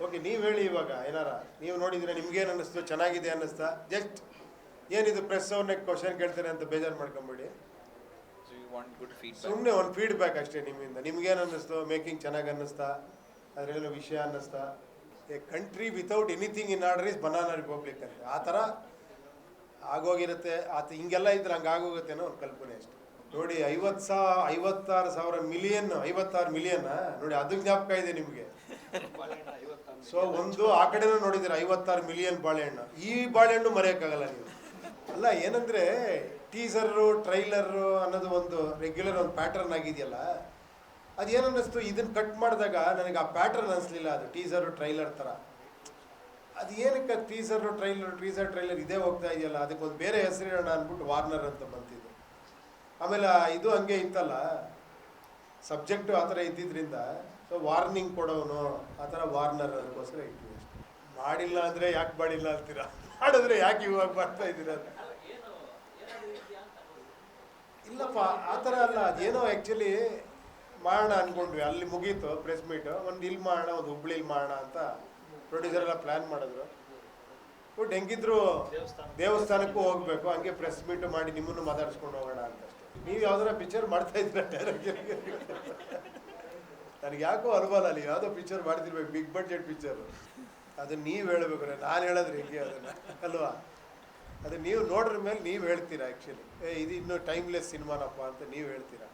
Okay, ನೀವು ಹೇಳಿ ಇವಾಗ ಏನಾರ ನೀವು ನೋಡಿದ್ರೆ ನಿಮ್ಗೇನು ಅನ್ನಿಸ್ತು, ಚೆನ್ನಾಗಿದೆ ಅನ್ನಿಸ್ತಾ? ಜಸ್ಟ್ ಏನಿದು ಪ್ರೆಸ್ ಅವ್ರನ್ನ ಕ್ವಶನ್ ಕೇಳ್ತಾರೆ ಅಂತ ಬೇಜಾರು ಮಾಡ್ಕೊಂಬೇಡಿ. So you want good feedback. ಸುಮ್ಮನೆ ಒಂದು ಫೀಡ್ಬ್ಯಾಕ್ ಅಷ್ಟೇ ನಿಮ್ಮಿಂದ. ನಿಮ್ಗೇನು ಅನ್ನಿಸ್ತು? ಮೇಕಿಂಗ್ ಚೆನ್ನಾಗಿ ಅನ್ನಿಸ್ತಾ? ಅದರಲ್ಲೇನೋ ವಿಷಯ ಅನ್ನಿಸ್ತಾ? A country without anything in order is banana republic ಅಂತ ಆ ಥರ ಆಗೋಗಿರುತ್ತೆ. ಹಿಂಗೆಲ್ಲ ಇದ್ರೆ ಹಂಗೆ ಆಗೋಗುತ್ತೇನೋ ಒಂದು ಕಲ್ಪನೆ ಅಷ್ಟೆ. ನೋಡಿ 56 ಮಿಲಿಯನ್ ನೋಡಿ, ಅದು ಜ್ಞಾಪಕ ಇದೆ ನಿಮಗೆ. ಸೊ ಒಂದು ಆ ಕಡೆನೂ ನೋಡಿದ್ದೀರ 56 ಮಿಲಿಯನ್ ಬಾಳೆಹಣ್ಣು. ಈ ಬಾಳೆಹಣ್ಣು ಮರೆಯೋಕ್ಕಾಗಲ್ಲ ನೀವು. ಅಲ್ಲ, ಏನಂದರೆ ಟೀಸರು ಟ್ರೈಲರು ಅನ್ನೋದು ಒಂದು ರೆಗ್ಯುಲರ್ ಒಂದು ಪ್ಯಾಟರ್ನ್ ಆಗಿದೆಯಲ್ಲ, ಅದೇನು ಅನ್ನಿಸ್ತು, ಇದನ್ನು ಕಟ್ ಮಾಡಿದಾಗ ನನಗೆ ಆ ಪ್ಯಾಟರ್ನ್ ಅನಿಸ್ಲಿಲ್ಲ. ಅದು ಟೀಸರು ಟ್ರೈಲರ್ ಥರ. ಅದು ಏನಕ್ಕೆ ಟೀಸರು ಟ್ರೈಲರ್ ಇದೇ ಹೋಗ್ತಾ ಇದೆಯಲ್ಲ, ಅದಕ್ಕೊಂದು ಬೇರೆ ಹೆಸರಿಡೋಣ ಅಂದ್ಬಿಟ್ಟು ವಾರ್ನರ್ ಅಂತ ಬಂತಿದ್ದು. ಆಮೇಲೆ ಇದು ಹಂಗೆ ಇತ್ತಲ್ಲ, ಸಬ್ಜೆಕ್ಟು ಆ ಥರ ಇದ್ದಿದ್ದರಿಂದ ಸೊ ವಾರ್ನಿಂಗ್ ಕೊಡೋನು ಆ ಥರ ವಾರ್ನರ್ ಅದಕ್ಕೋಸ್ಕರ ಇಟ್ವಿ ಅಷ್ಟೇ. ಮಾಡಿಲ್ಲ ಅಂದರೆ ಯಾಕೆ ಮಾಡಿಲ್ಲ ಅಂತೀರಾ, ಮಾಡಿದ್ರೆ ಯಾಕೆ ಇವಾಗ ಮಾಡ್ತಾ ಇದ್ದೀರ? ಇಲ್ಲಪ್ಪ, ಆ ಥರ ಅಲ್ಲ. ಅದೇನೋ ಆ್ಯಕ್ಚುಲಿ ಮಾಡೋಣ ಅಂದ್ಕೊಂಡ್ವಿ, ಅಲ್ಲಿ ಮುಗೀತು ಪ್ರೆಸ್ ಮೀಟು. ಒಂದು ಇಲ್ಲಿ ಮಾಡೋಣ, ಒಂದು ಹುಬ್ಳಿಲಿ ಮಾಡೋಣ ಅಂತ ಪ್ರೊಡ್ಯೂಸರ್ ಎಲ್ಲ ಪ್ಲ್ಯಾನ್ ಮಾಡಿದ್ರು. ಬಟ್ ಹೆಂಗಿದ್ರು ದೇವಸ್ಥಾನಕ್ಕೂ ಹೋಗಬೇಕು, ಹಂಗೆ ಪ್ರೆಸ್ ಮೀಟು ಮಾಡಿ ನಿಮ್ಮನ್ನು ಮಾತಾಡಿಸ್ಕೊಂಡು ಹೋಗೋಣ ಅಂತ ಅಷ್ಟೇ. ನೀವು ಯಾವ್ದಾರ ಪಿಕ್ಚರ್ ಮಾಡ್ತಾ ಇದ್ರ ನನಗೆ ಯಾಕೋ ಅನುಭವ, ನೀವು ಯಾವುದೋ ಪಿಕ್ಚರ್ ಮಾಡ್ತಿರ್ಬೇಕು, ಬಿಗ್ ಬಡ್ಜೆಟ್ ಪಿಕ್ಚರು. ಅದನ್ನು ನೀವು ಹೇಳ್ಬೇಕು, ನಾನು ಹೇಳಿದ್ರೆ ಹೆಂಗೆ ಅದನ್ನು ಅಲ್ವಾ? ಅದು ನೀವು ನೋಡ್ರ ಮೇಲೆ ನೀವು ಹೇಳ್ತೀರಾ. ಆ್ಯಕ್ಚುಲಿ ಇದು ಇನ್ನೂ ಟೈಮ್ಲೆಸ್ ಸಿನಿಮಾನಪ್ಪ ಅಂತ ನೀವು ಹೇಳ್ತೀರಾ.